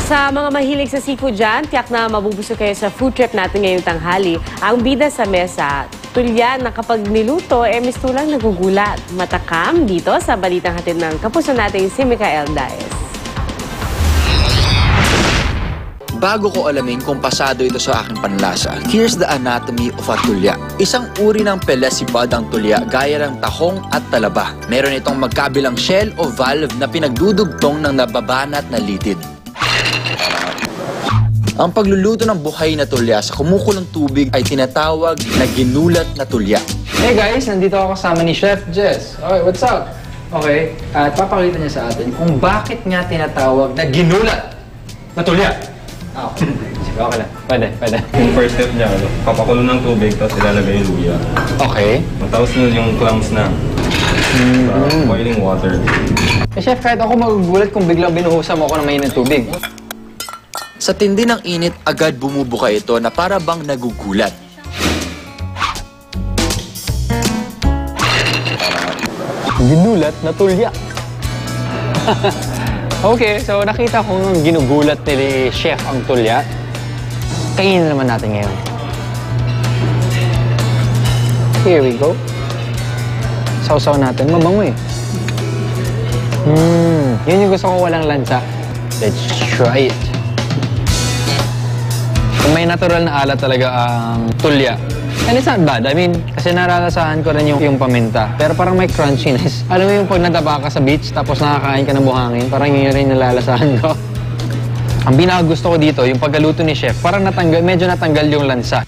Sa mga mahilig sa seafood dyan, tiyak na mabubusog kayo sa food trip natin ngayong tanghali. Ang bida sa mesa, tulyan na kapag niluto, mistulang nagugulat. Matakam dito sa balitang hatid ng kapuso natin si Micael Daes. Bago ko alamin kung pasado ito sa aking panlasa, here's the anatomy of a tulya. Isang uri ng pelesipod ang tulya gaya ng tahong at talaba. Meron itong magkabilang shell o valve na pinagdudugtong ng nababanat na litid. Ang pagluluto ng buhay na tulya sa kumukulong tubig ay tinatawag na ginulat na tulya. Hey guys, nandito ako kasama ni Chef Jess. Okay, what's up? Okay, at papakita niya sa atin kung bakit niya tinatawag na ginulat na tulya. Okay. Sige, okay lang. Pwede. Yung first step niya, papakulo ng tubig, tapos ilalagay yung luya. Okay. Tapos nun yung clams na. Boiling water. Eh, Chef, kahit ako magugulat kung biglang binuhusan mo ako ng mainit tubig. Sa tindi ng init, agad bumubuka ito na para bang nagugulat. Ginulat na tulya. Okay, so nakita kong ginugulat ni Chef ang tulya. Kainin naman natin ngayon. Here we go. Sausaw natin. Mabango eh. Yun yung gusto ko, walang lansa. Let's try it. Kung may natural na alat talaga ang tulya. And it's not bad. I mean, kasi naralasahan ko rin yung paminta. Pero parang may crunchiness. Alam mo yung pag nadapa ka sa beach tapos nakakain ka ng buhangin, parang yun rin nalalasahan ko. Ang pinakagusto ko dito, yung paggaluto ni Chef, parang medyo natanggal yung lansa.